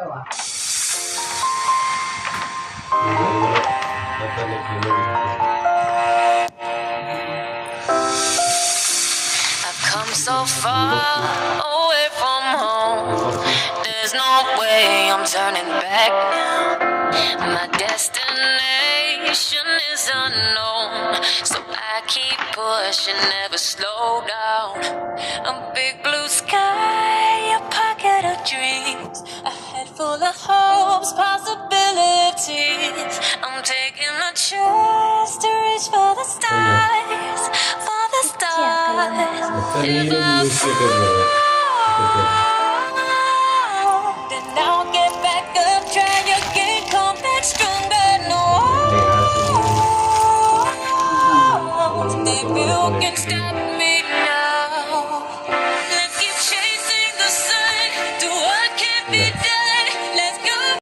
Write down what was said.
I've come so far away from home. There's no way I'm turning back now. My destination is unknown, so I keep pushing, never slow down. A big blue sky, a pocket of dreams, a head full of hopes, possibilities. I'm taking a chance to reach for the stars, for the stars. If I fall, then I'll get back up, try again, come back stronger. No, if you can stop me.